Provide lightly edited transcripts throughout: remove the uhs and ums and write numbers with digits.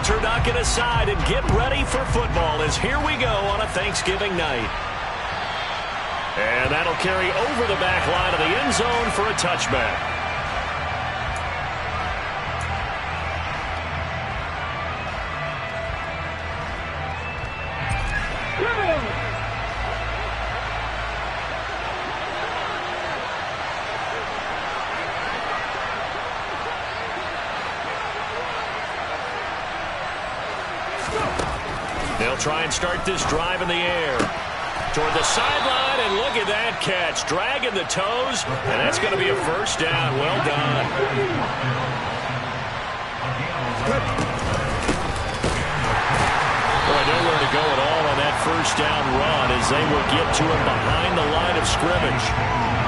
turducken aside and get ready for football as here we go on a Thanksgiving night. And that'll carry over the back line of the end zone for a touchback. They'll try and start this drive in the air. Toward the sideline, and look at that catch. Dragging the toes, and that's going to be a first down. Well done. Boy, nowhere to go at all on that first down run as they will get to him behind the line of scrimmage.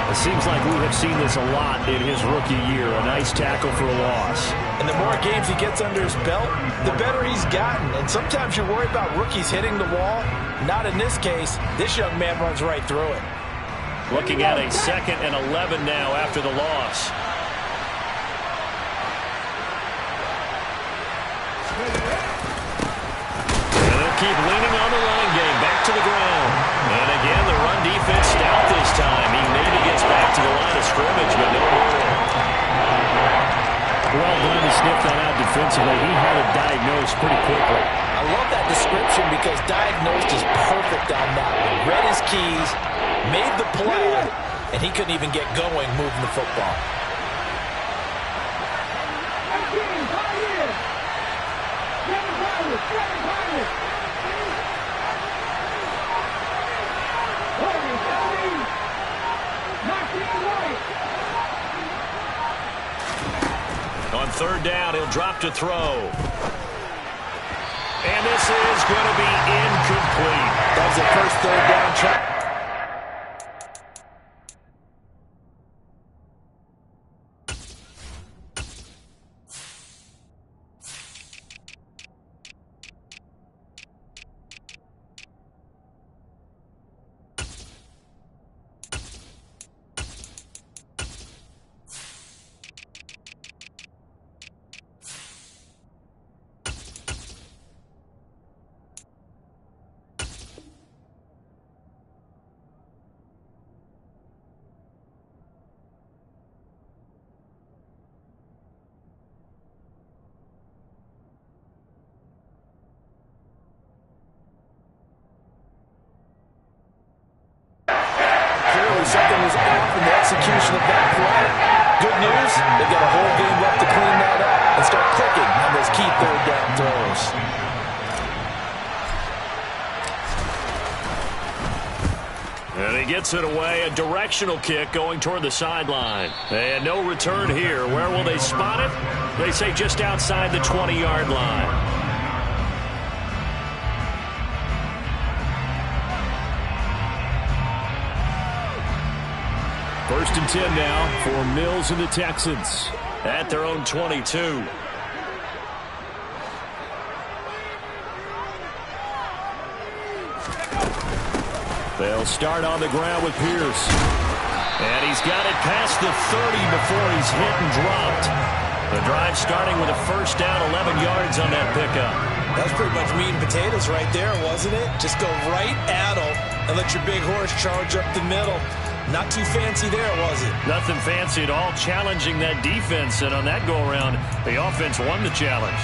It seems like we have seen this a lot in his rookie year. A nice tackle for a loss. And the more games he gets under his belt, the better he's gotten. And sometimes you're worried about rookies hitting the wall. Not in this case. This young man runs right through it. Looking at a 2nd and 11 now after the loss. And they'll keep leaning on the running game. Back to the ground. And again, the run defense stout this time. He maybe gets back to the line of scrimmage, but no more. Well done to sniff that out defensively. He had it diagnosed pretty quickly. I love that description because diagnosed is perfect on that one. Read his keys, made the play, and he couldn't even get going moving the football. On 3rd down, he'll drop to throw. And this is going to be incomplete. That was the first 3rd down try. Something was off in the execution of that play. Good news, they've got a whole game left to clean that up and start clicking on those key 3rd down throws. And he gets it away, a directional kick going toward the sideline. And no return here. Where will they spot it? They say just outside the 20-yard line. 1st and 10 now for Mills and the Texans at their own 22. They'll start on the ground with Pierce. And he's got it past the 30 before he's hit and dropped. The drive starting with a first down, 11 yards on that pickup. That was pretty much meat and potatoes right there, wasn't it? Just go right at him and let your big horse charge up the middle. Not too fancy there, was it? Nothing fancy at all, challenging that defense. And on that go-around, the offense won the challenge.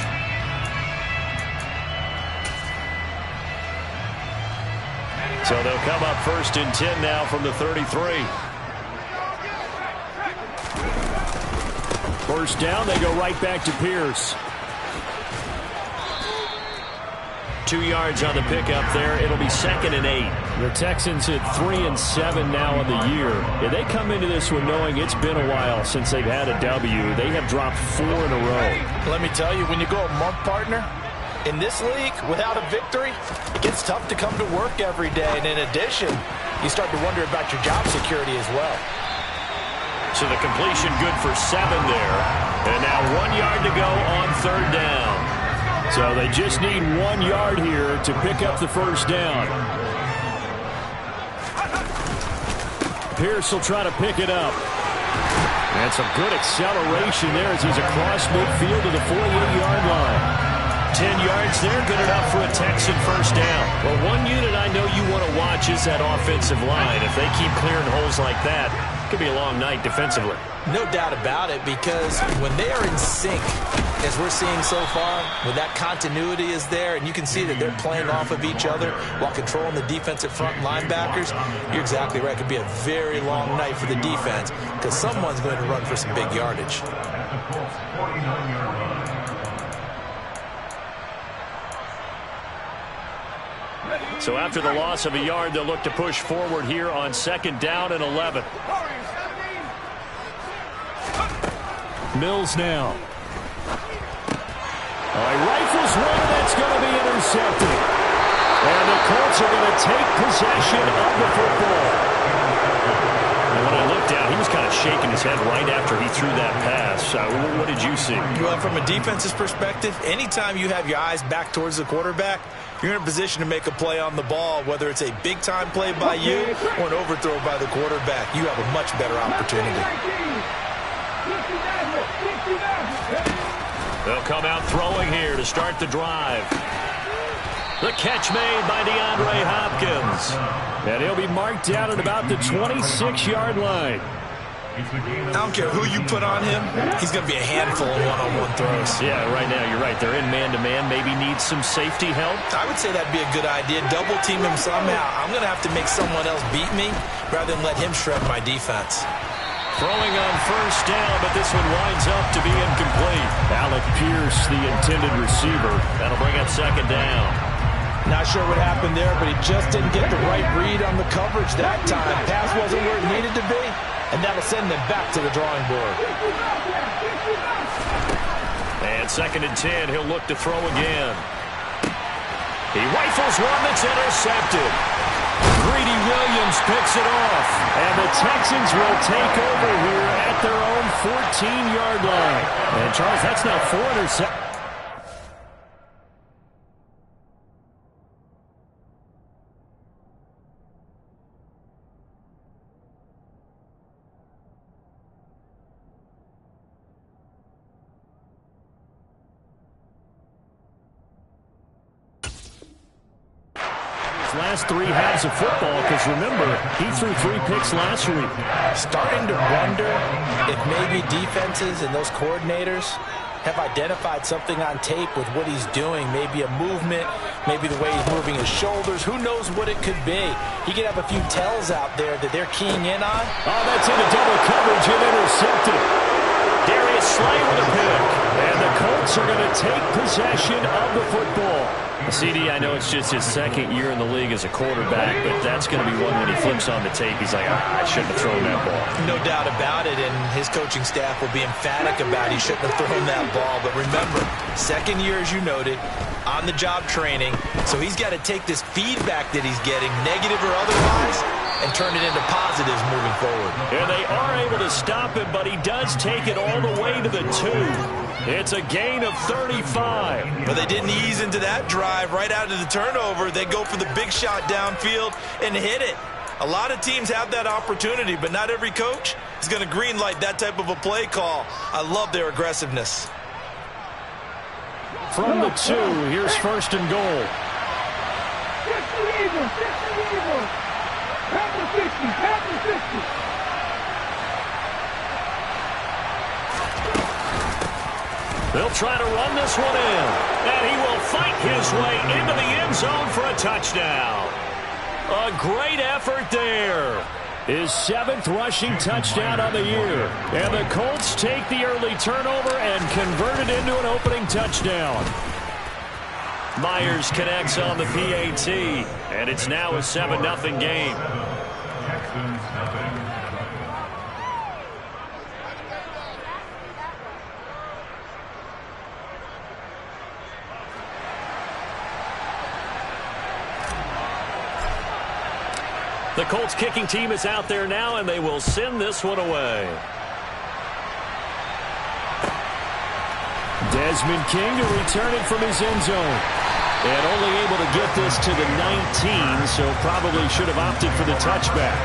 So they'll come up 1st and 10 now from the 33. 1st down, they go right back to Pierce. 2 yards on the pickup there. It'll be 2nd and 8. The Texans hit 3 and 7 now on the year. Yeah, they come into this one knowing it's been a while since they've had a W. They have dropped 4 in a row. Let me tell you, when you go a month, partner, in this league, without a victory, it gets tough to come to work every day. And in addition, you start to wonder about your job security as well. So the completion good for 7 there. And now 1 yard to go on 3rd down. So they just need 1 yard here to pick up the first down. Pierce will try to pick it up. And some good acceleration there as he's across midfield to the 48-yard line. 10 yards there, good enough for a Texan first down. Well, one unit I know you want to watch is that offensive line. If they keep clearing holes like that, it could be a long night defensively. No doubt about it, because when they are in sync, as we're seeing so far, when that continuity is there, and you can see that they're playing off of each other while controlling the defensive front linebackers, you're exactly right. It could be a very long night for the defense because someone's going to run for some big yardage. So after the loss of a yard, they'll look to push forward here on 2nd down and 11. Mills now. He rifles one, and that's going to be intercepted. And the Colts are going to take possession of the football. And when I looked down, he was kind of shaking his head right after he threw that pass. What did you see? Well, from a defense's perspective, anytime you have your eyes back towards the quarterback, you're in a position to make a play on the ball, whether it's a big-time play by you or an overthrow by the quarterback. You have a much better opportunity. They'll come out throwing here to start the drive. The catch made by DeAndre Hopkins. And he'll be marked down at about the 26-yard line. I don't care who you put on him, he's going to be a handful of one-on-one throws. Yeah, right now, you're right. They're in man-to-man. Maybe need some safety help. I would say that'd be a good idea. Double team him somehow. I'm going to have to make someone else beat me rather than let him shred my defense. Throwing on first down, but this one winds up to be incomplete. Alec Pierce, the intended receiver. That'll bring up 2nd down. Not sure what happened there, but he just didn't get the right read on the coverage that time. Pass wasn't where it needed to be, and that'll send them back to the drawing board. And 2nd and 10, he'll look to throw again. He rifles one that's intercepted. Greedy Williams picks it off. And the Texans will take over here at their own 14-yard line. And Charles, that's now 4 interceptions. Last 3 halves of football, because remember, he threw 3 picks last week. Starting to wonder if maybe defenses and those coordinators have identified something on tape with what he's doing. Maybe a movement, maybe the way he's moving his shoulders. Who knows what it could be? He could have a few tells out there that they're keying in on. Oh, that's into double coverage and intercepted. Darius Slay with a pick. And the Colts are going to take possession of the football. CD, I know it's just his 2nd year in the league as a quarterback, but that's going to be one when he flips on the tape. He's like, I shouldn't have thrown that ball. No doubt about it, and his coaching staff will be emphatic about he shouldn't have thrown that ball. But remember, 2nd year, as you noted, on-the-job training, so he's got to take this feedback that he's getting, negative or otherwise, and turn it into positives moving forward. And they are able to stop him, but he does take it all the way to the 2. It's a gain of 35. But they didn't ease into that drive right out of the turnover. They go for the big shot downfield and hit it. A lot of teams have that opportunity, but not every coach is going to green light that type of a play call. I love their aggressiveness. From the 2, here's 1st and goal. They'll try to run this one in, and he will fight his way into the end zone for a touchdown. A great effort there. His 7th rushing touchdown on the year. And the Colts take the early turnover and convert it into an opening touchdown. Myers connects on the PAT, and it's now a 7-0 game. The Colts kicking team is out there now, and they will send this one away. Desmond King to return it from his end zone. And only able to get this to the 19, so probably should have opted for the touchback.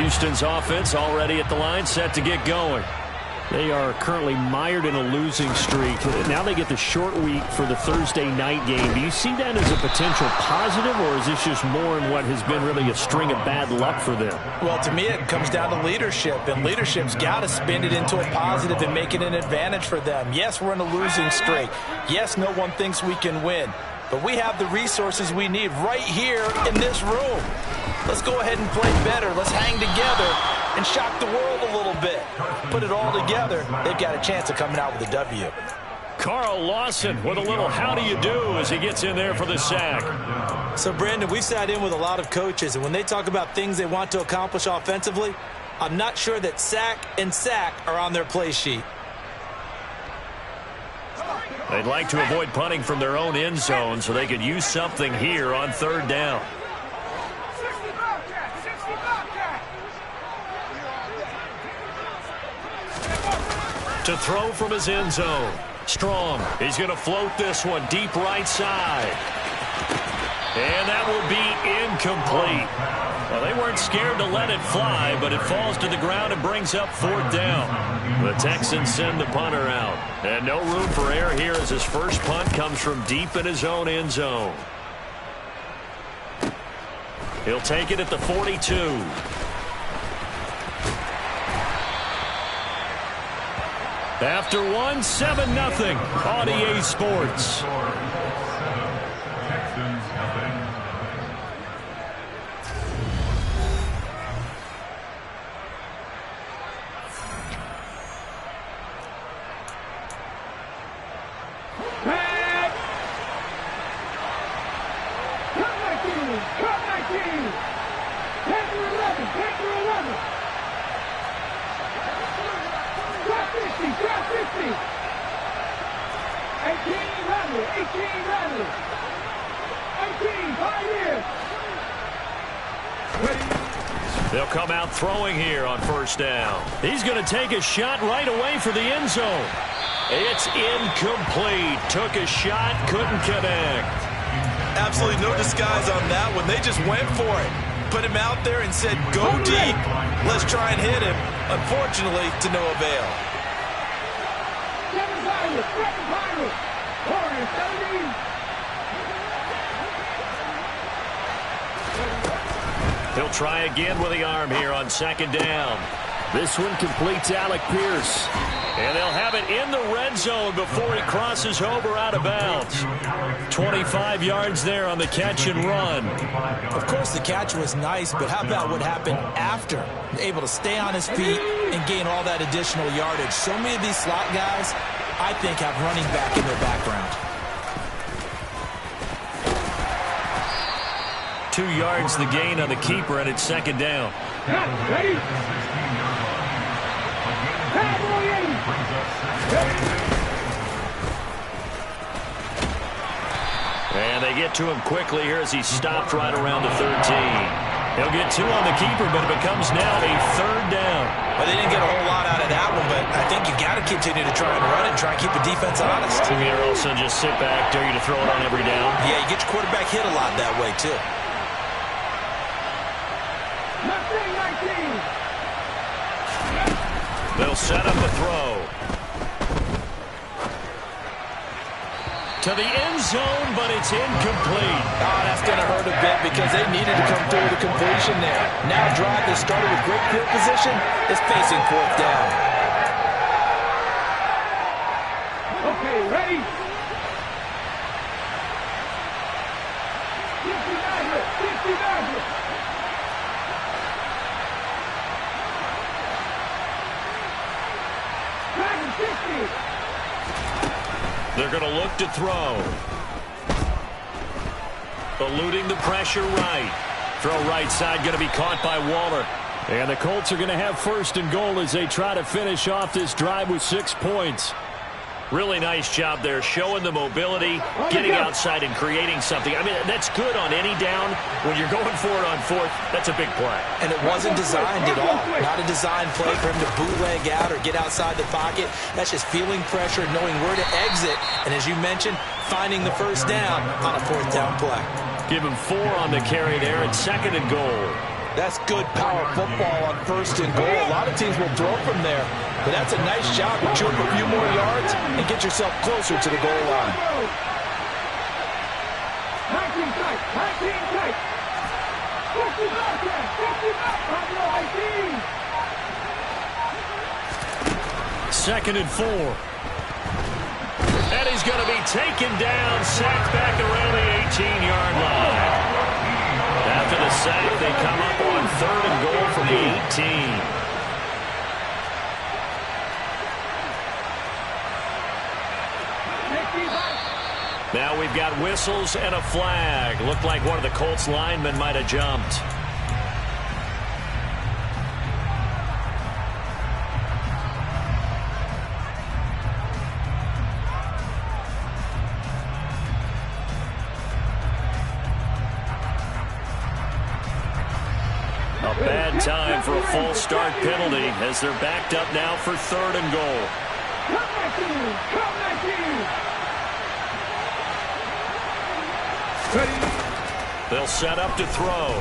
Houston's offense already at the line, set to get going. They are currently mired in a losing streak. Now they get the short week for the Thursday night game. Do you see that as a potential positive, or is this just more in what has been really a string of bad luck for them? Well, to me, it comes down to leadership, and leadership's got to spin it into a positive and make it an advantage for them. Yes, we're in a losing streak. Yes, no one thinks we can win. But we have the resources we need right here in this room. Let's go ahead and play better. Let's hang together and shock the world a little bit. Put it all together, they've got a chance of coming out with a W. Carl Lawson with a little how do you do as he gets in there for the sack. So, Brandon, we sat in with a lot of coaches, and when they talk about things they want to accomplish offensively, I'm not sure that sack and sack are on their play sheet. They'd like to avoid punting from their own end zone so they could use something here on third down. To throw from his end zone. Strong. He's going to float this one deep right side. And that will be incomplete. Well, they weren't scared to let it fly, but it falls to the ground and brings up fourth down. The Texans send the punter out. And no room for error here as his first punt comes from deep in his own end zone. He'll take it at the 42. After one, 7-0 on EA Sports. They'll come out throwing here on first down. He's going to take a shot right away for the end zone. It's incomplete. Took a shot, couldn't connect. Absolutely no disguise on that one. They just went for it. Put him out there and said, go deep. Let's try and hit him. Unfortunately, to no avail. He'll try again with the arm here on second down. This one completes Alec Pierce. And they'll have it in the red zone before he crosses over out of bounds. 25 yards there on the catch and run. Of course, the catch was nice, but how about what happened after? Able to stay on his feet and gain all that additional yardage. So many of these slot guys, I think, have running back in their background. 2 yards the gain on the keeper, and it's second down. Ready? And they get to him quickly here as he stopped right around the 13. He'll get 2 on the keeper, but it becomes now a third down. Well, they didn't get a whole lot out of that one, but I think you got to continue to try and run it and try and keep the defense honest. Or also just sit back, dare you to throw it on every down. Yeah, you get your quarterback hit a lot that way, too. They'll set up a throw. To the end zone, but it's incomplete. Oh, that's going to hurt a bit because they needed to come through the completion there. Now a drive that started with great field position is facing fourth down. Okay, ready? 59. They're going to look to throw. Eluding the pressure right. Throw right side going to be caught by Waller. And the Colts are going to have first and goal as they try to finish off this drive with 6 points. Really nice job there, showing the mobility, getting outside and creating something. I mean, that's good on any down. When you're going for it on fourth, that's a big play. And it wasn't designed at all. Not a designed play for him to bootleg out or get outside the pocket. That's just feeling pressure, knowing where to exit, and as you mentioned, finding the first down on a fourth down play. Give him 4 on the carry there, and second and goal. That's good power football on 1st and goal. A lot of teams will throw from there, but that's a nice job to chew up a few more yards and get yourself closer to the goal line. 19 tight, 19 tight. 50 back there, 50 back, 18. 2nd and 4. And he's going to be taken down, sacked back around the 18-yard line. After the sack, they come up on 3rd and goal from the 18. Now we've got whistles and a flag. Looked like one of the Colts linemen might have jumped. A bad time for a false start penalty as they're backed up now for 3rd and goal. They'll set up to throw.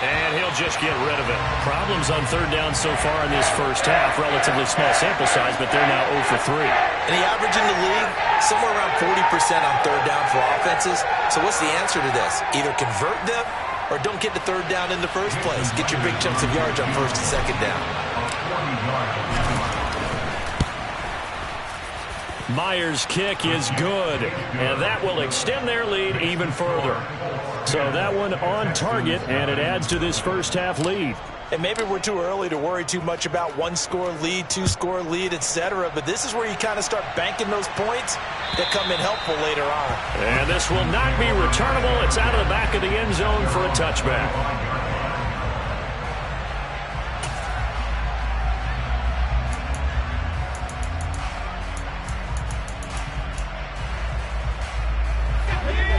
And he'll just get rid of it. Problems on 3rd down so far in this first half. Relatively small sample size, but they're now 0 for 3. And the average in the league, somewhere around 40% on 3rd down for offenses. So what's the answer to this? Either convert them or don't get the 3rd down in the first place. Get your big chunks of yards on 1st and 2nd down. Myers' kick is good, and that will extend their lead even further. So that one on target, and it adds to this first half lead. And maybe we're too early to worry too much about 1-score lead, 2-score lead, etc. But this is where you kind of start banking those points that come in helpful later on. And this will not be returnable. It's out of the back of the end zone for a touchback.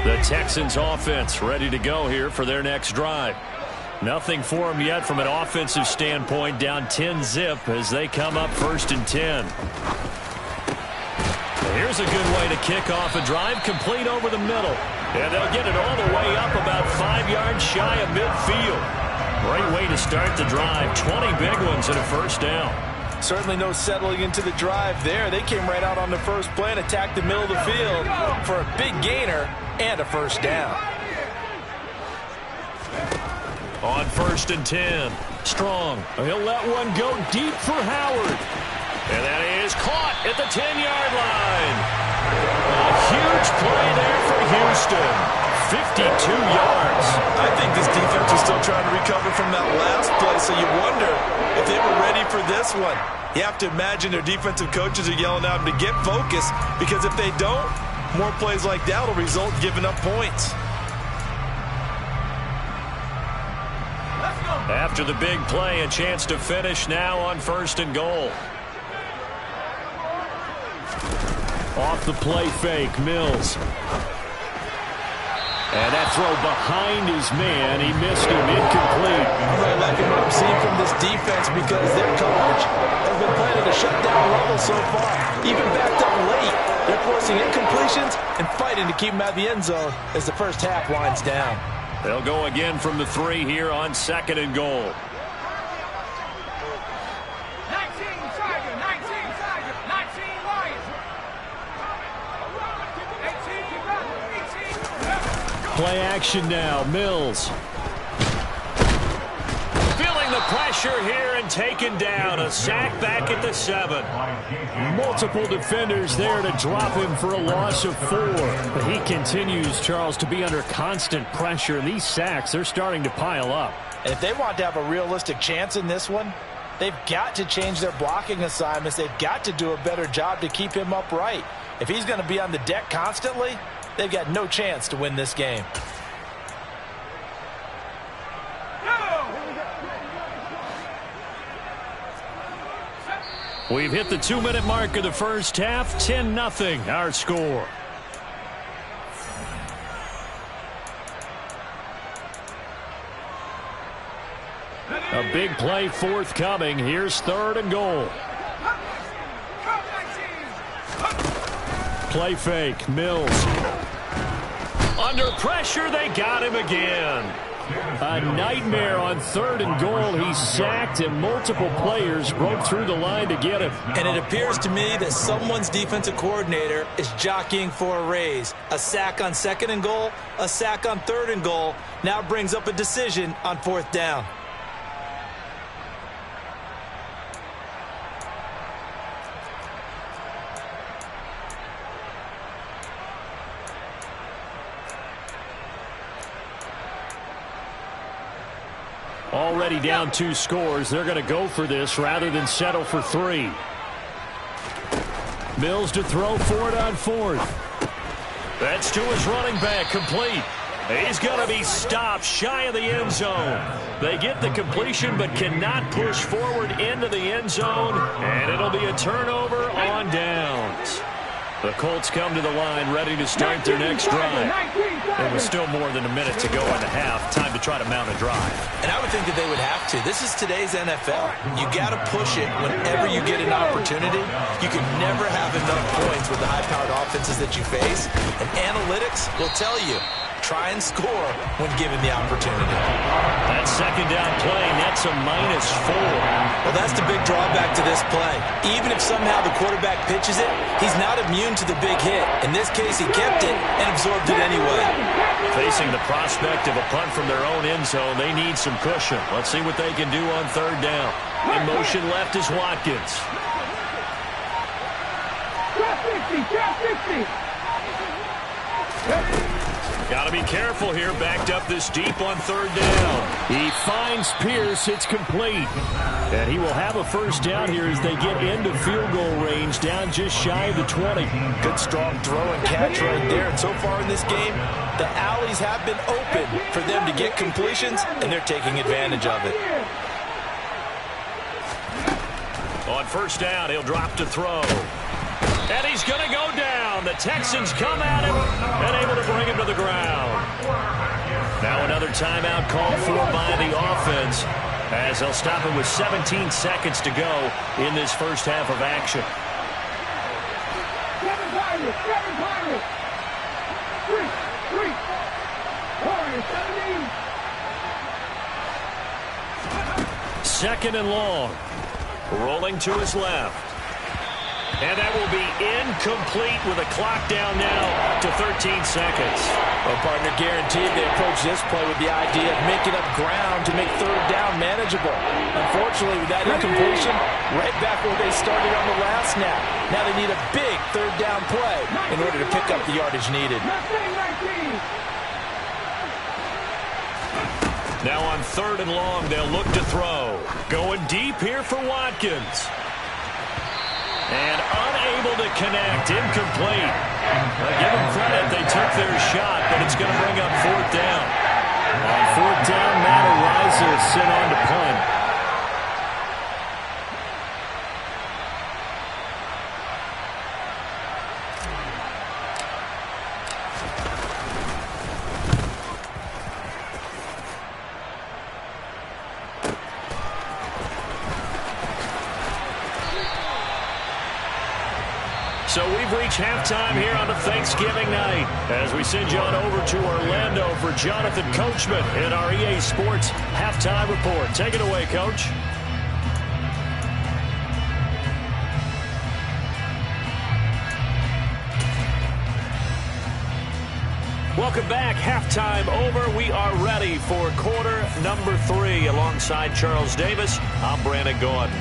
The Texans offense ready to go here for their next drive. Nothing for them yet from an offensive standpoint, down 10-zip as they come up 1st and 10. Here's a good way to kick off a drive, complete over the middle. And they'll get it all the way up about 5 yards shy of midfield. Great way to start the drive. 20 big ones and a 1st down. Certainly no settling into the drive there. They came right out on the first play and attacked the middle of the field for a big gainer and a 1st down. On 1st and 10, Strong. He'll let one go deep for Howard. And that is caught at the 10-yard line. A huge play there for Houston. 52 yards. I think this defense is still trying to recover from that last play, so you wonder if they were ready for this one. You have to imagine their defensive coaches are yelling at them to get focused, because if they don't, more plays like that will result in giving up points. After the big play, a chance to finish now on 1st and goal. Off the play fake, Mills. And that throw behind his man, he missed him, incomplete. I'm really liking what I'm seeing from this defense, because their coverage has been playing at a shutdown level so far. Even backed up late, they're forcing incompletions and fighting to keep them out of the end zone as the first half winds down. They'll go again from the 3 here on 2nd and goal. 19 Tiger, 19 Tiger, 19 Lions. 18. Play action now, Mills. Feeling the pressure here and taken down. A sack back at the 7. Multiple defenders there to drop him for a loss of 4. But he continues, Charles, to be under constant pressure. And these sacks, they're starting to pile up. And if they want to have a realistic chance in this one, they've got to change their blocking assignments. They've got to do a better job to keep him upright. If he's going to be on the deck constantly, they've got no chance to win this game. We've hit the 2-minute mark of the first half. 10-0 our score. A big play forthcoming. Here's 3rd and goal. Play fake. Mills. Under pressure, they got him again. A nightmare on 3rd and goal. He's sacked, and multiple players broke through the line to get him. And it appears to me that someone's defensive coordinator is jockeying for a raise. A sack on 2nd and goal, a sack on 3rd and goal. Now brings up a decision on 4th down. Already down 2 scores. They're going to go for this rather than settle for 3. Mills to throw for it on 4th. That's to his running back, complete. He's going to be stopped shy of the end zone. They get the completion but cannot push forward into the end zone, and it'll be a turnover on downs. The Colts come to the line ready to start their next drive. It was still more than a minute to go in the half. Time to try to mount a drive. And I would think that they would have to. This is today's NFL. You got to push it whenever you get an opportunity. You can never have enough points with the high-powered offenses that you face. And analytics will tell you, try and score when given the opportunity. That 2nd down play, that's a -4. Well, that's the big drawback to this play. Even if somehow the quarterback pitches it, he's not immune to the big hit. In this case, he kept it and absorbed it anyway. Facing the prospect of a punt from their own end zone, they need some cushion. Let's see what they can do on 3rd down. In motion left is Watkins. Trap 50. Got to be careful here, backed up this deep on 3rd down. He finds Pierce. It's complete. And he will have a 1st down here as they get into field goal range, down just shy of the 20. Good strong throw and catch right there. And so far in this game, the alleys have been open for them to get completions, and they're taking advantage of it. On 1st down, he'll drop to throw. And he's going to go down. The Texans come at him and able to bring him to the ground. Now another timeout called for by the offense as they'll stop him with 17 seconds to go in this first half of action. 7 Pirates. 3. Warriors, 17. 2nd and long. Rolling to his left. And that will be incomplete with a clock down now to 13 seconds. Well, partner, guaranteed they approach this play with the idea of making up ground to make 3rd down manageable. Unfortunately, with that incompletion, right back where they started on the last snap. Now they need a big 3rd down play in order to pick up the yardage needed. Now on 3rd and long, they'll look to throw. Going deep here for Watkins. And unable to connect, incomplete. Give them credit, they took their shot, but it's going to bring up 4th down. On 4th down, Matt Araiza is sent on to punt. So we've reached halftime here on the Thanksgiving night as we send you on over to Orlando for Jonathan Coachman in our EA Sports Halftime Report. Take it away, Coach. Welcome back. Halftime over. We are ready for quarter number 3. Alongside Charles Davis, I'm Brandon Gordon.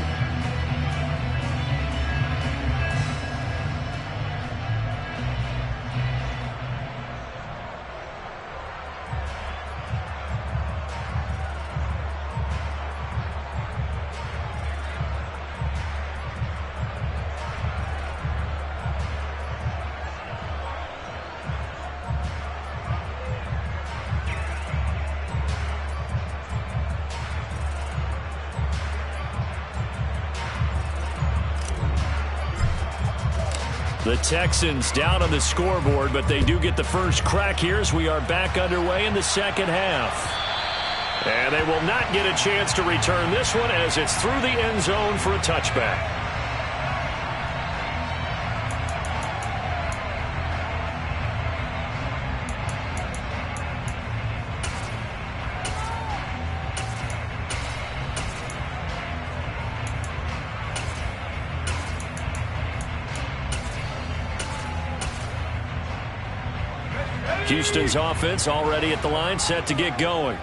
The Texans down on the scoreboard, but they do get the first crack here as we are back underway in the second half. And they will not get a chance to return this one as it's through the end zone for a touchback. Houston's offense already at the line, set to get going.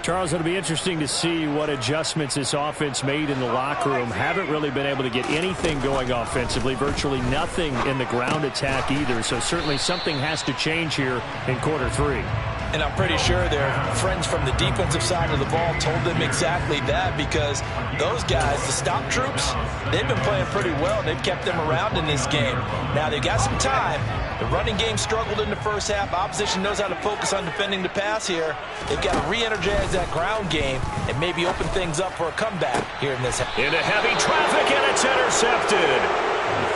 Charles, it'll be interesting to see what adjustments this offense made in the locker room. Haven't really been able to get anything going offensively, virtually nothing in the ground attack either. So certainly something has to change here in quarter 3. And I'm pretty sure their friends from the defensive side of the ball told them exactly that, because those guys, the stop troops, they've been playing pretty well. They've kept them around in this game. Now they've got some time. The running game struggled in the first half. Opposition knows how to focus on defending the pass here. They've got to re-energize that ground game and maybe open things up for a comeback here in this half. Into heavy traffic, and it's intercepted.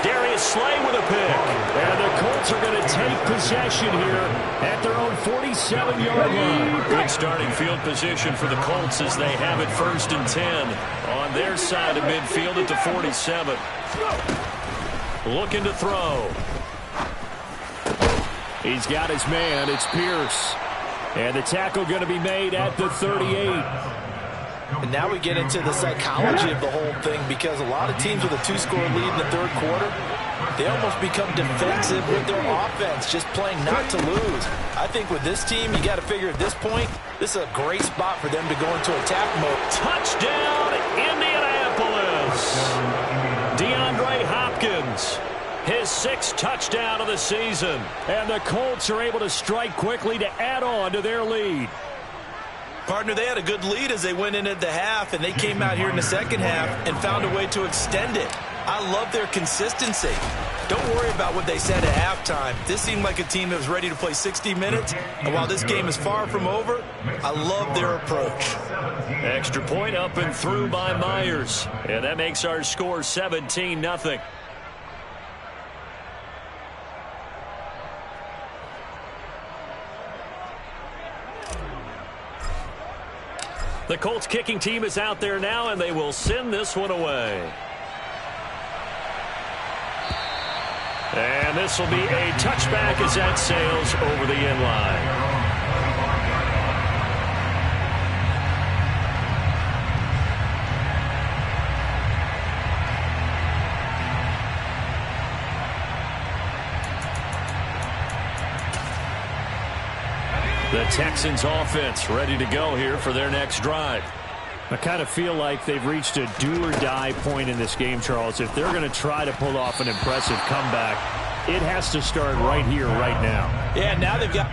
Darius Slay with a pick. And the Colts are going to take possession here at their own 47-yard line. Good starting field position for the Colts as they have it 1st and 10 on their side of midfield at the 47. Looking to throw. He's got his man. It's Pierce. And the tackle going to be made at the 38. And now we get into the psychology of the whole thing, because a lot of teams with a 2-score lead in the third quarter, they almost become defensive with their offense, just playing not to lose. I think with this team, you got to figure at this point, this is a great spot for them to go into attack mode. Touchdown, Indianapolis. DeAndre Hopkins, his 6th touchdown of the season. And the Colts are able to strike quickly to add on to their lead. Partner, they had a good lead as they went into the half, and they came out here in the second half and found a way to extend it. I love their consistency. Don't worry about what they said at halftime. This seemed like a team that was ready to play 60 minutes, and while this game is far from over, I love their approach. Extra point up and through by Myers, and that makes our score 17-0. The Colts kicking team is out there now, and they will send this one away. And this will be a touchback as that sails over the end line. The Texans offense ready to go here for their next drive. I kind of feel like they've reached a do-or-die point in this game, Charles. If they're going to try to pull off an impressive comeback, it has to start right here, right now. Yeah, now they've got...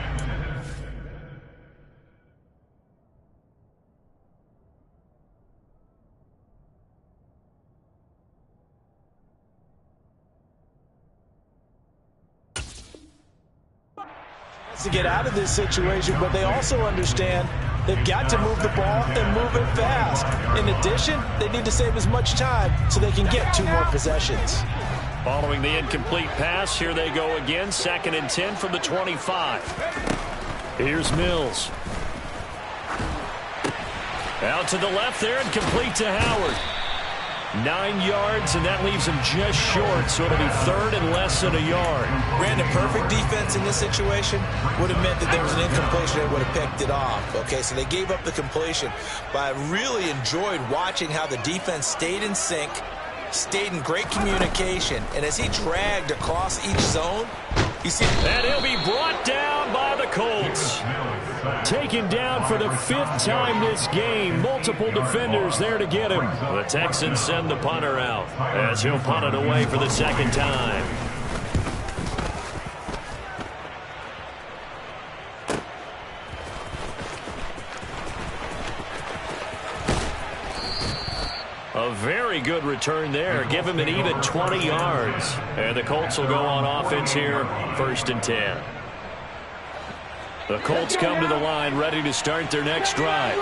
to get out of this situation, but they also understand they've got to move the ball and move it fast. In addition, they need to save as much time so they can get 2 more possessions. Following the incomplete pass, here they go again, 2nd and 10 from the 25. Here's Mills. Out to the left there and complete to Howard. 9 yards, and that leaves him just short, so it'll be 3rd and less than a yard. Brandon, perfect defense in this situation would have meant that there was an incompletion. They would have picked it off. Okay, so they gave up the completion. But I really enjoyed watching how the defense stayed in sync, stayed in great communication, and as he dragged across each zone, you see... And he'll be brought down by the Colts. Taken down for the 5th time this game. Multiple defenders there to get him. The Texans send the punter out as he'll punt it away for the 2nd time. A very good return there. Give him an even 20 yards. And the Colts will go on offense here, 1st and 10. The Colts come to the line ready to start their next drive.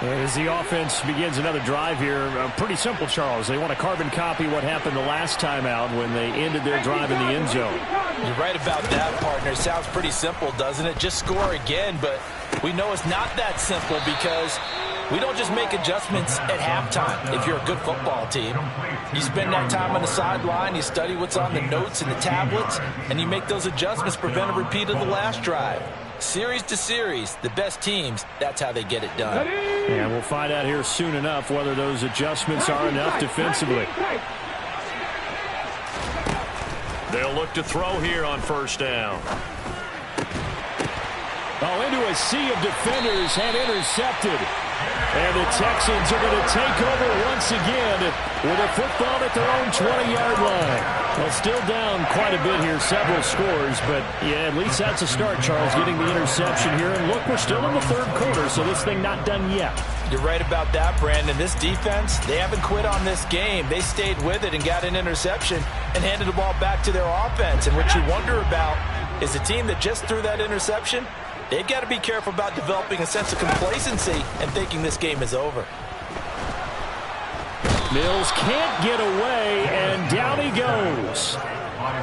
As the offense begins another drive here, pretty simple, Charles. They want to carbon copy what happened the last time out when they ended their drive in the end zone. You're right about that, partner. Sounds pretty simple, doesn't it? Just score again, but we know it's not that simple because we don't just make adjustments at halftime. If you're a good football team, you spend that time on the sideline, you study what's on the notes and the tablets, and you make those adjustments, prevent a repeat of the last drive. Series to series, the best teams, that's how they get it done. And we'll find out here soon enough whether those adjustments are enough defensively. They'll look to throw here on 1st down. Oh, into a sea of defenders and intercepted. And the Texans are going to take over once again with a football at their own 20-yard line. Well, still down quite a bit here, several scores, but yeah, at least that's a start, Charles, getting the interception here. And look, we're still in the third quarter, so this thing not done yet. You're right about that, Brandon. This defense, they haven't quit on this game. They stayed with it and got an interception and handed the ball back to their offense. And what you wonder about is the team that just threw that interception, they've got to be careful about developing a sense of complacency and thinking this game is over. Mills can't get away, and down he goes.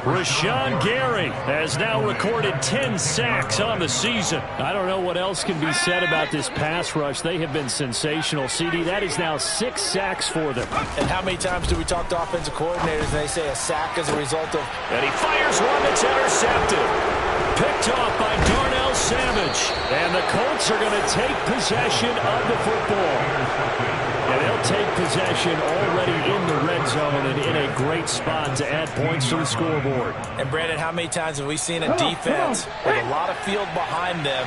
Rashawn Gary has now recorded 10 sacks on the season. I don't know what else can be said about this pass rush. They have been sensational. CD, that is now 6 sacks for them. And how many times do we talk to offensive coordinators and they say a sack as a result of... And he fires one that's intercepted. Picked off by Darnell Savage. And the Colts are going to take possession of the football. And they'll take possession already in the red zone and in a great spot to add points to the scoreboard. And, Brandon, how many times have we seen a defense with a lot of field behind them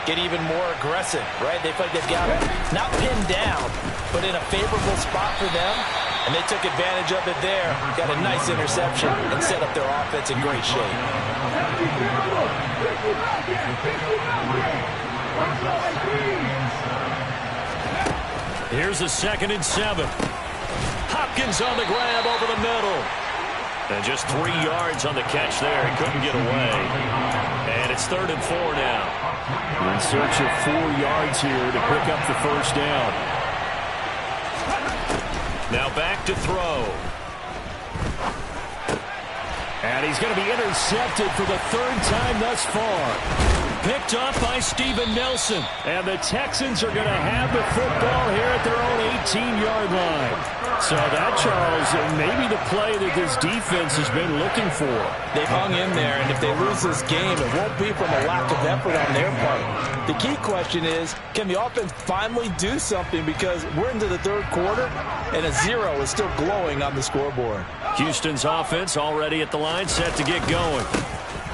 get even more aggressive, right? They feel like they've got it not pinned down, but in a favorable spot for them. And they took advantage of it there, got a nice interception, and set up their offense in great shape. Here's a 2nd and 7. Hopkins on the grab over the middle. And just 3 yards on the catch there. He couldn't get away. And it's 3rd and 4 now. In search of 4 yards here to pick up the first down. Now back to throw. And he's going to be intercepted for the 3rd time thus far. Picked off by Steven Nelson. And the Texans are going to have the football here at their own 18-yard line. So that, Charles, may be the play that this defense has been looking for. They've hung in there, and if they lose this game, it won't be from a lack of effort on their part. The key question is, can the offense finally do something? Because we're into the 3rd quarter, and a 0 is still glowing on the scoreboard. Houston's offense already at the line, set to get going.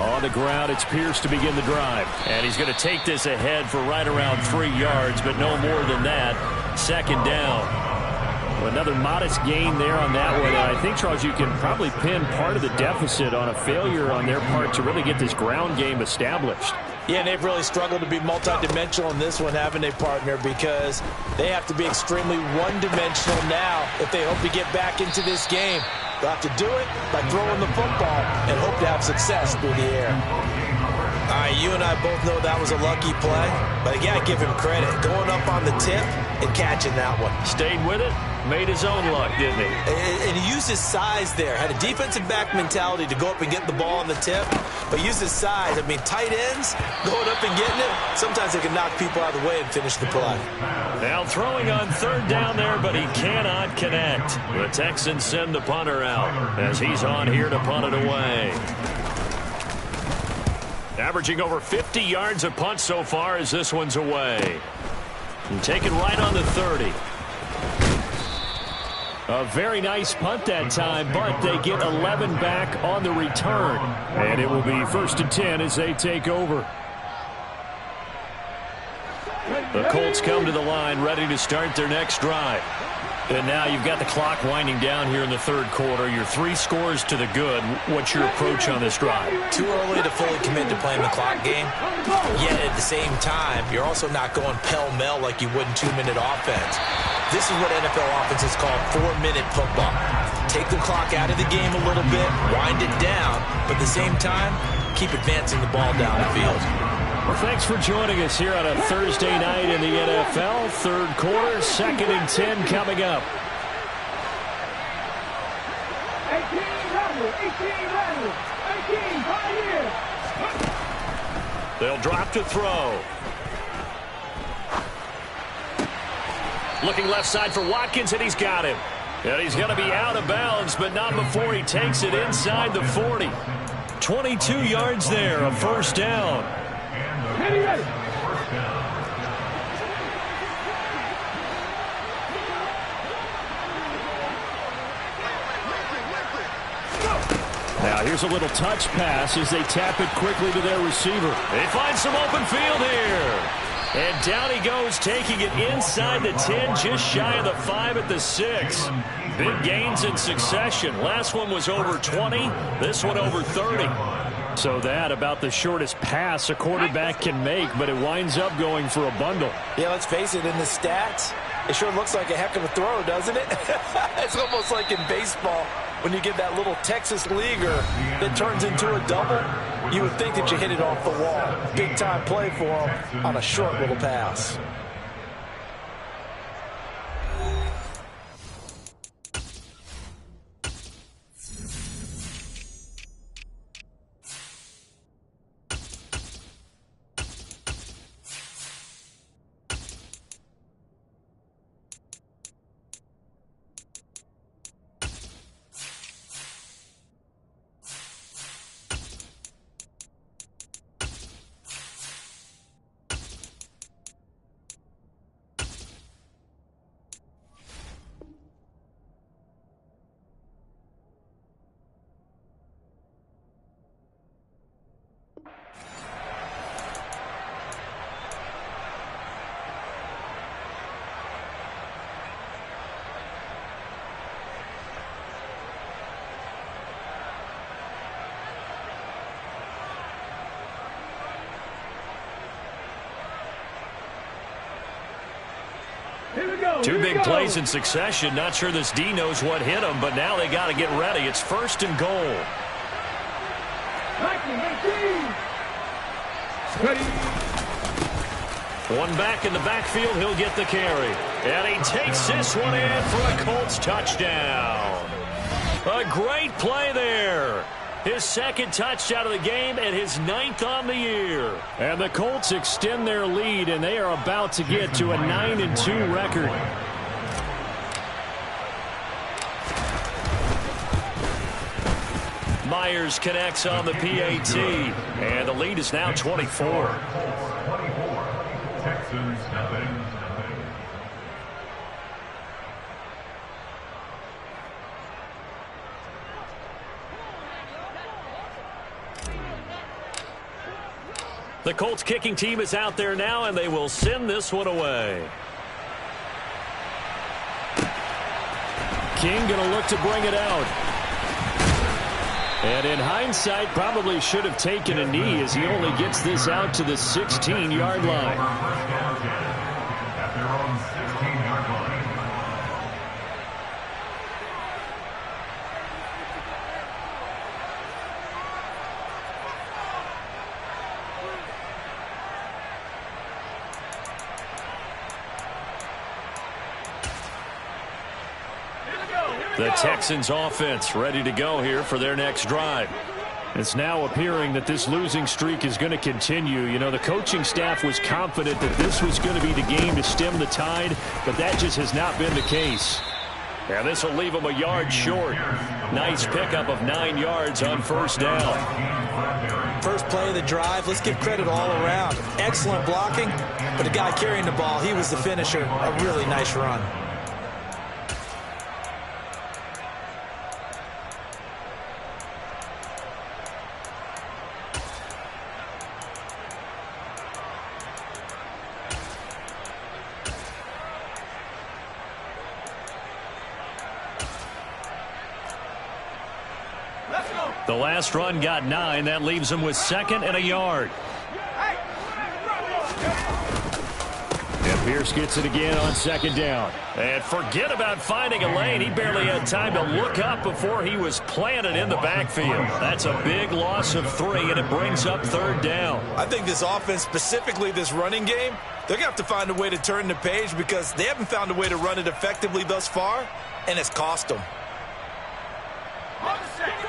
On the ground, it's Pierce to begin the drive. And he's going to take this ahead for right around 3 yards, but no more than that. 2nd down. Another modest gain there on that one. And I think, Charles, you can probably pin part of the deficit on a failure on their part to really get this ground game established. Yeah, and they've really struggled to be multidimensional in this one, haven't they, partner? Because they have to be extremely one-dimensional now if they hope to get back into this game. They'll have to do it by throwing the football and hope to have success through the air. All right, you and I both know that was a lucky play, but I got to give him credit. Going up on the tip and catching that one. Stayed with it, made his own luck, didn't he? And he used his size there. Had a defensive back mentality to go up and get the ball on the tip, but used his size. I mean, tight ends going up and getting it, sometimes they can knock people out of the way and finish the play. Now throwing on 3rd down there, but he cannot connect. The Texans send the punter out as he's on here to punt it away. Averaging over 50 yards a punt so far as this one's away. And taken right on the 30. A very nice punt that time, but they get 11 back on the return. And it will be 1st and 10 as they take over. The Colts come to the line ready to start their next drive. And now you've got the clock winding down here in the 3rd quarter. You're 3 scores to the good. What's your approach on this drive? Too early to fully commit to playing the clock game. Yet at the same time, you're also not going pell-mell like you would in 2-minute offense. This is what NFL offenses call 4-minute football. Take the clock out of the game a little bit, wind it down, but at the same time, keep advancing the ball down the field. Well, thanks for joining us here on a Thursday night in the NFL. 3rd quarter, 2nd and 10 coming up. 18 Pioneers. They'll drop to throw. Looking left side for Watkins, and he's got him. And he's going to be out of bounds, but not before he takes it inside the 40. 22 yards there, a 1st down. Now Here's a little touch pass as they tap it quickly to their receiver. They find some open field here. And down he goes, taking it inside the 10, just shy of the 5 at the 6. Big gains in succession. Last one was over 20. This one over 30. So that about the shortest pass a quarterback can make, but it winds up going for a bundle. Yeah, let's face it, in the stats, it sure looks like a heck of a throw, doesn't it? It's almost like in baseball when you get that little Texas leaguer that turns into a double. You would think that you hit it off the wall. Big-time play for him on a short little pass. Two big plays in succession. Not sure this D knows what hit him, but now they got to get ready. It's 1st and goal. One back in the backfield. He'll get the carry. And he takes this one in for a Colts touchdown. A great play there. His 2nd touchdown of the game and his 9th on the year. And the Colts extend their lead, and they are about to get to a 9-2 record. Myers connects on the PAT, and the lead is now 24. Texans, nothing. The Colts kicking team is out there now, and they will send this one away. King going to look to bring it out. And in hindsight, probably should have taken a knee as he only gets this out to the 16-yard line. At their own 16-yard line. The Texans offense ready to go here for their next drive. It's now appearing that this losing streak is going to continue. You know, the coaching staff was confident that this was going to be the game to stem the tide, but that just has not been the case. And this will leave them a yard short. Nice pickup of 9 yards on 1st down. First play of the drive, let's give credit all around. Excellent blocking, but the guy carrying the ball, he was the finisher. A really nice run. The last run got 9. That leaves him with 2nd and a yard. And Pierce gets it again on 2nd down. And forget about finding a lane. He barely had time to look up before he was planted in the backfield. That's a big loss of 3, and it brings up 3rd down. I think this offense, specifically this running game, they're going to have to find a way to turn the page because they haven't found a way to run it effectively thus far, and it's cost them.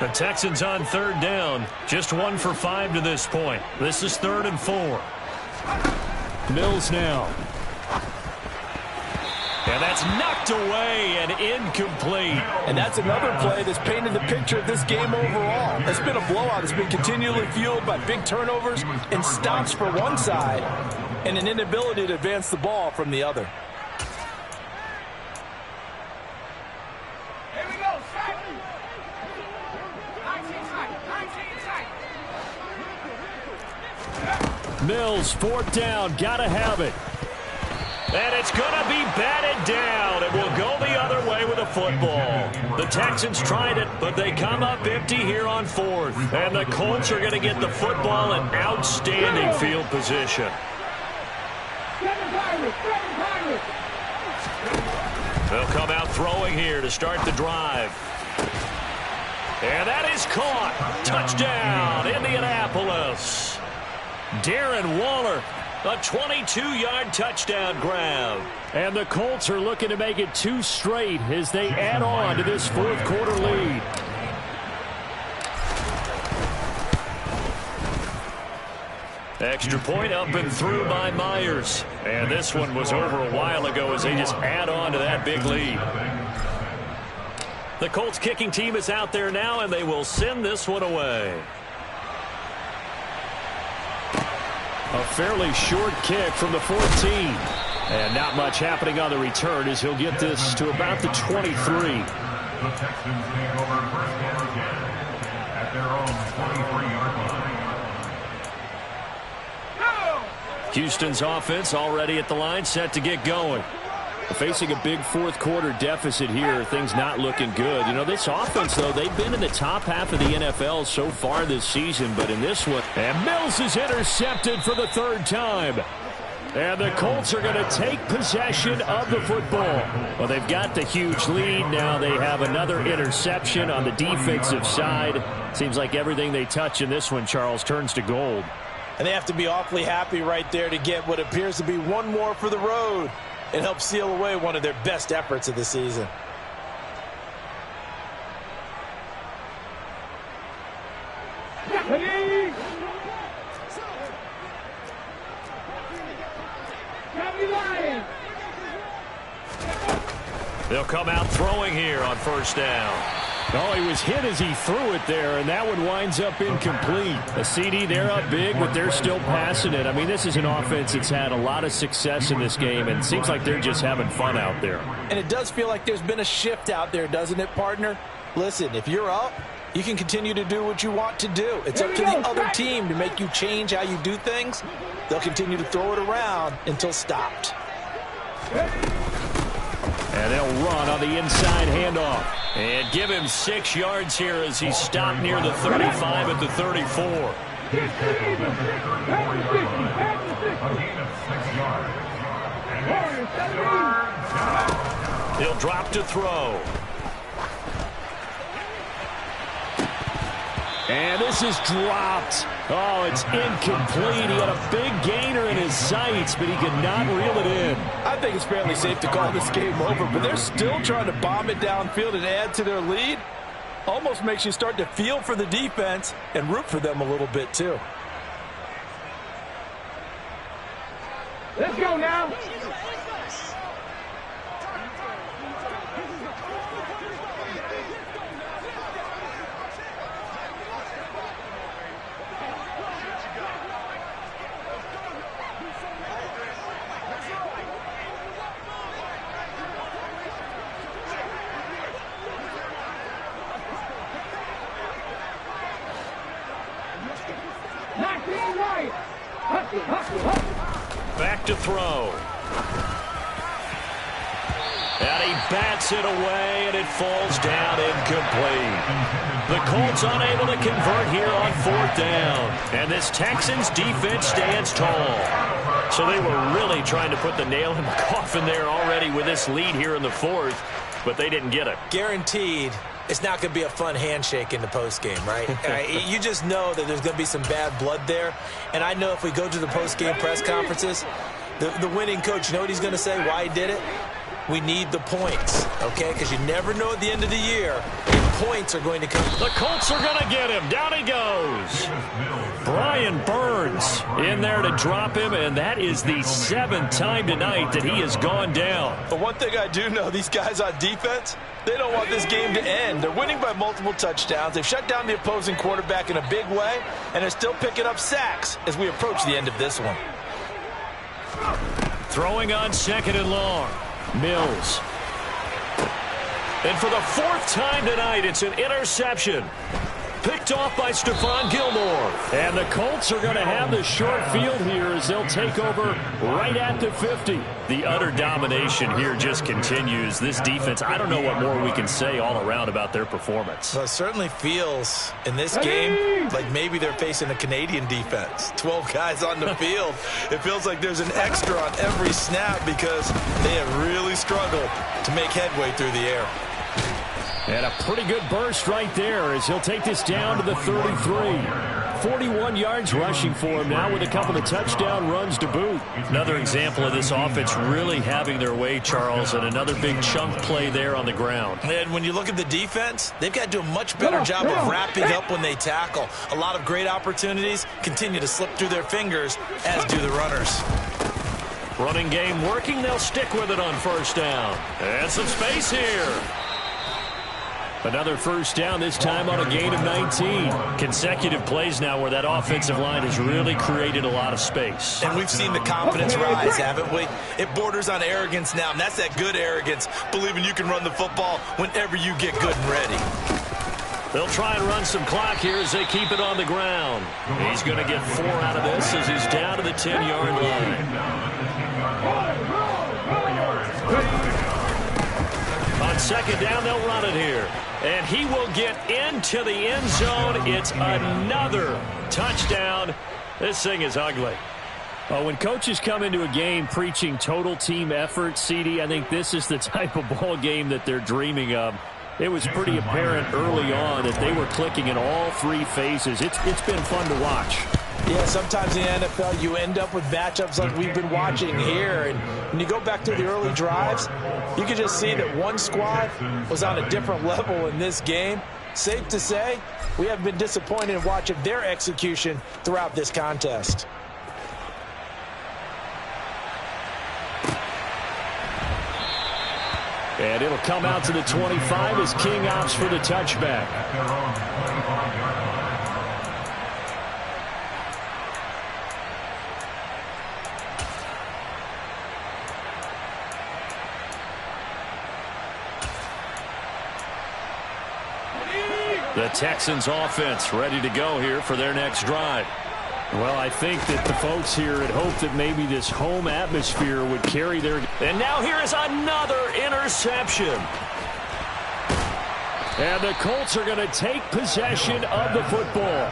The Texans on 3rd down. Just 1 for 5 to this point. This is 3rd and 4. Mills now. And that's knocked away and incomplete. And that's another play that's painted the picture of this game overall. It's been a blowout. It's been continually fueled by big turnovers and stops for one side and an inability to advance the ball from the other. Mills, fourth down, gotta have it. And it's going to be batted down. It will go the other way with a football. The Texans tried it, but they come up empty here on fourth. And the Colts are going to get the football in outstanding field position. They'll come out throwing here to start the drive. And that is caught. Touchdown, Indianapolis. Darren Waller. A 22-yard touchdown grab. And the Colts are looking to make it 2 straight as they add on to this fourth quarter lead. Extra point up and through by Myers. And this one was over a while ago as they just add on to that big lead. The Colts kicking team is out there now, and they will send this one away. A fairly short kick from the 14. And not much happening on the return as he'll get this to about the 23. The Texans take over first down again at their own 23-yard line. Houston's offense already at the line, set to get going. Facing a big fourth quarter deficit here, things not looking good. You know, this offense, though, they've been in the top half of the NFL so far this season, but in this one, and Mills is intercepted for the third time. And the Colts are going to take possession of the football. Well, they've got the huge lead. Now they have another interception on the defensive side. Seems like everything they touch in this one, Charles, turns to gold. And they have to be awfully happy right there to get what appears to be one more for the road. It helps seal away one of their best efforts of the season. They'll come out throwing here on first down. Oh, he was hit as he threw it there, and that one winds up incomplete. A CD, they're up big, but they're still passing it. I mean, this is an offense that's had a lot of success in this game, and it seems like they're just having fun out there. And it does feel like there's been a shift out there, doesn't it, partner? Listen, if you're up, you can continue to do what you want to do. It's up to the other team to make you change how you do things. They'll continue to throw it around until stopped. And they'll run on the inside handoff. And give him 6 yards here as he stopped near the 35 at the 34. A gain of 6 yards. And He'll drop to throw. And this is dropped. Oh, it's incomplete. He had a big gainer in his sights, but he could not reel it in. I think it's fairly safe to call this game over, but they're still trying to bomb it downfield and add to their lead. Almost makes you start to feel for the defense and root for them a little bit, too. Let's go now. Back to throw. And he bats it away, and it falls down incomplete. The Colts unable to convert here on fourth down. And this Texans defense stands tall. So they were really trying to put the nail in the coffin there already with this lead here in the fourth, but they didn't get it. Guaranteed. It's not going to be a fun handshake in the postgame, right? You just know that there's going to be some bad blood there. And I know if we go to the postgame press conferences, the winning coach, you know what he's going to say, why he did it? We need the points, okay? Because you never know at the end of the year if points are going to come. The Colts are going to get him. Down he goes. Brian Burns in there to drop him, and that is the 7th time tonight that he has gone down. But one thing I do know, these guys on defense, they don't want this game to end. They're winning by multiple touchdowns. They've shut down the opposing quarterback in a big way, and they're still picking up sacks as we approach the end of this one. Throwing on 2nd and long. Mills. And for the 4th time tonight, it's an interception. picked off by Stephon Gilmore. And the Colts are going to have the short field here as they'll take over right at the 50. The utter domination here just continues. This defense, I don't know what more we can say all around about their performance. Well, it certainly feels in this game like maybe they're facing a Canadian defense. 12 guys on the field. It feels like there's an extra on every snap because they have really struggled to make headway through the air. And a pretty good burst right there as he'll take this down to the 33. 41 yards rushing for him now with a couple of touchdown runs to boot. Another example of this offense really having their way, Charles, and another big chunk play there on the ground. And when you look at the defense, they've got to do a much better job of wrapping up when they tackle. A lot of great opportunities continue to slip through their fingers, as do the runners. Running game working. They'll stick with it on first down. And some space here. Another first down, this time on a gain of 19. Consecutive plays now where that offensive line has really created a lot of space. And we've seen the confidence rise, haven't we? It borders on arrogance now, and that's that good arrogance, believing you can run the football whenever you get good and ready. They'll try and run some clock here as they keep it on the ground. He's going to get 4 out of this as he's down to the 10-yard line. On second down, they'll run it here. And he will get into the end zone. It's another touchdown. This thing is ugly. When coaches come into a game preaching total team effort, CD, I think this is the type of ball game that they're dreaming of. It was pretty apparent early on that they were clicking in all three phases. It's been fun to watch. Yeah, sometimes in the NFL you end up with matchups like we've been watching here. And when you go back to the early drives, you can just see that one squad was on a different level in this game. Safe to say, we have been disappointed in watching their execution throughout this contest. And it'll come out to the 25 as King opts for the touchback. The Texans offense ready to go here for their next drive. Well, I think that the folks here had hoped that maybe this home atmosphere would carry their... And now here is another interception. And the Colts are going to take possession of the football.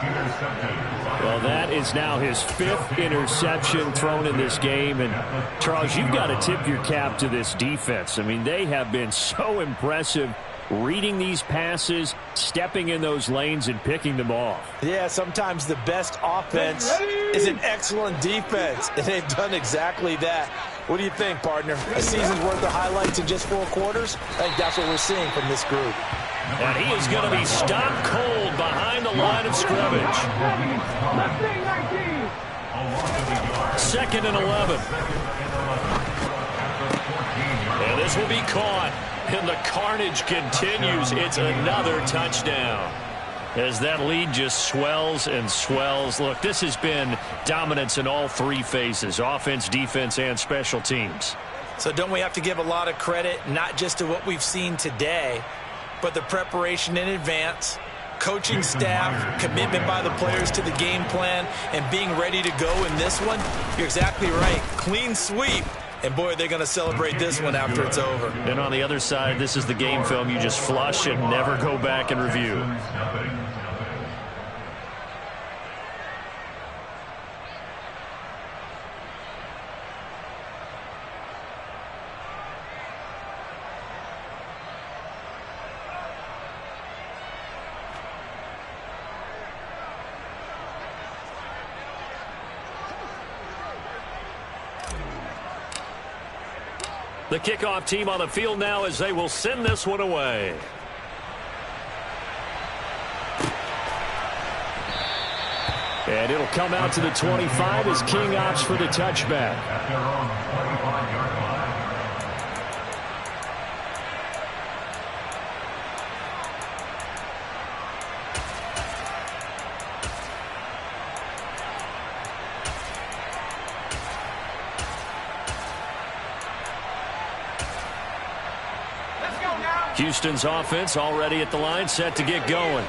Well, that is now his 5th interception thrown in this game. And, Charles, you've got to tip your cap to this defense. I mean, they have been so impressive reading these passes, stepping in those lanes, and picking them off. Yeah, sometimes the best offense is an excellent defense, and they've done exactly that. What do you think, partner? A season's worth of highlights in just 4 quarters? I think that's what we're seeing from this group. And he is going to be stopped cold behind the line of scrimmage. 2nd and 11. And this will be caught. And the carnage continues. It's another touchdown. As that lead just swells and swells. Look, this has been dominance in all 3 phases. Offense, defense, and special teams. So don't we have to give a lot of credit, not just to what we've seen today, but the preparation in advance, coaching staff, commitment by the players to the game plan, and being ready to go in this one? You're exactly right. Clean sweep. And, boy, they're going to celebrate this one after it's over. And on the other side, this is the game film you just flush and never go back and review. The kickoff team on the field now as they will send this one away. And it'll come out to the 25 as King opts for the touchback. Houston's offense already at the line, set to get going.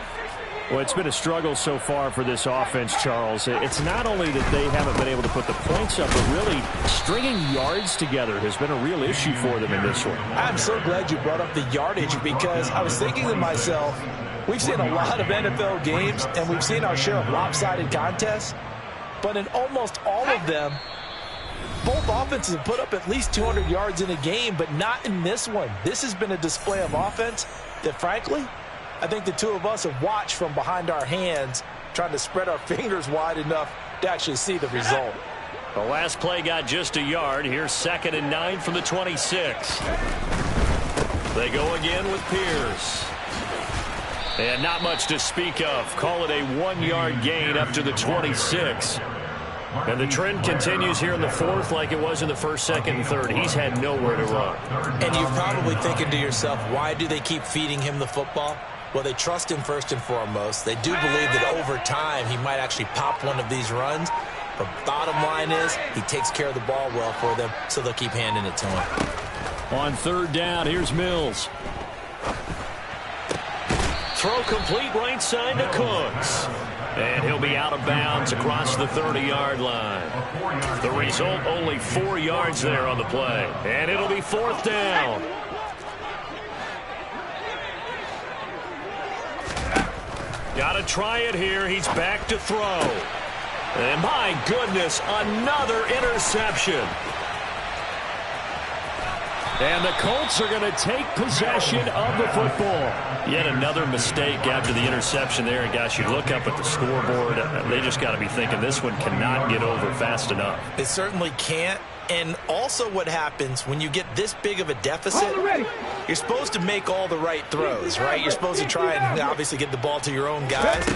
Well, it's been a struggle so far for this offense, Charles. It's not only that they haven't been able to put the points up, but really stringing yards together has been a real issue for them in this one. I'm so glad you brought up the yardage, because I was thinking to myself, we've seen a lot of NFL games, and we've seen our share of lopsided contests, but in almost all of them, both offenses have put up at least 200 yards in a game, but not in this one. This has been a display of offense that, frankly, I think the two of us have watched from behind our hands, trying to spread our fingers wide enough to actually see the result. The last play got just a yard. Here's 2nd and 9 from the 26. They go again with Pierce. And not much to speak of. Call it a 1-yard gain up to the 26. And the trend continues here in the 4th like it was in the 1st, 2nd, and 3rd. He's had nowhere to run. And you're probably thinking to yourself, why do they keep feeding him the football? Well, they trust him first and foremost. They do believe that over time he might actually pop one of these runs. But bottom line is he takes care of the ball well for them, so they'll keep handing it to him. On 3rd down, here's Mills. Throw complete right side to Cooks. And he'll be out of bounds across the 30-yard line. The result, only 4 yards there on the play. And it'll be 4th down. Got to try it here. He's back to throw. And my goodness, another interception. And the Colts are going to take possession of the football. Yet another mistake after the interception there. And gosh, you look up at the scoreboard, they just got to be thinking this one cannot get over fast enough. It certainly can't. And also what happens when you get this big of a deficit, you're supposed to make all the right throws, right? You're supposed to try and obviously get the ball to your own guys.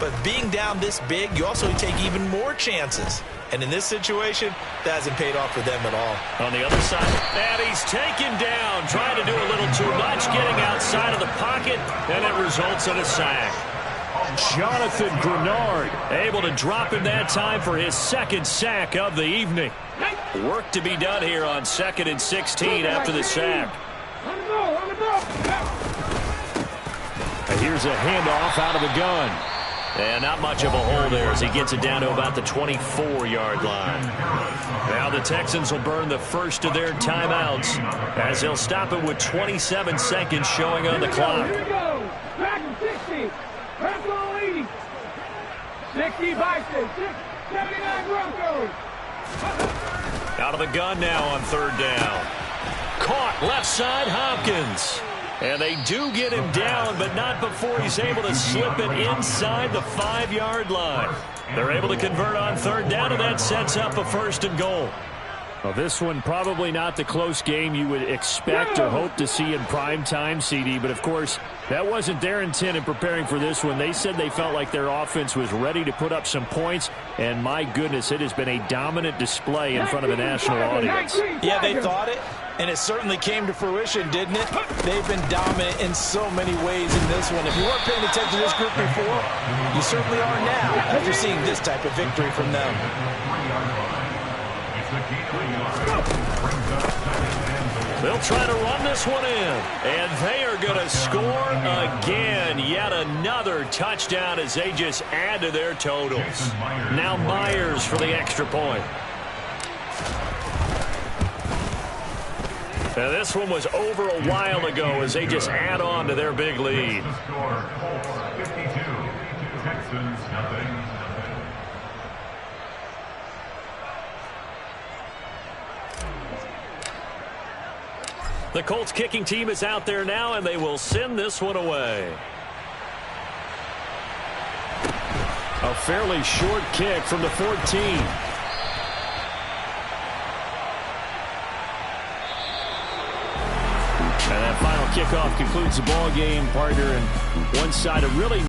But being down this big, you also take even more chances. And in this situation, that hasn't paid off for them at all. On the other side, and he's taken down, trying to do a little too much, getting outside of the pocket, and it results in a sack. Jonathan Grenard able to drop him that time for his 2nd sack of the evening. Work to be done here on 2nd and 16 after the sack. And here's a handoff out of the gun. And not much of a hole there as he gets it down to about the 24-yard line. Now the Texans will burn the first of their timeouts as they'll stop it with 27 seconds showing on the clock. Here we go. Back to 60. Buffalo leading. 60 Bison. 79 Broncos. Out of the gun now on 3rd down. Caught left side Hopkins. And they do get him down, but not before he's able to slip it inside the 5-yard line. They're able to convert on 3rd down, and that sets up a 1st and goal. Well, this one probably not the close game you would expect or hope to see in prime time, CD. But, of course, that wasn't their intent in preparing for this one. They said they felt like their offense was ready to put up some points. And, my goodness, it has been a dominant display in front of a national audience. Yeah, they thought it, and it certainly came to fruition, didn't it? They've been dominant in so many ways in this one. If you weren't paying attention to this group before, you certainly are now after seeing this type of victory from them. They'll try to run this one in, and they are going to score again. Yet another touchdown as they just add to their totals. Now Myers for the extra point. Now this one was over a while ago as they just add on to their big lead. Score, Colts 52, Texans nothing. The Colts kicking team is out there now, and they will send this one away. A fairly short kick from the 14. And that final kickoff concludes the ball game, partner, and one side of really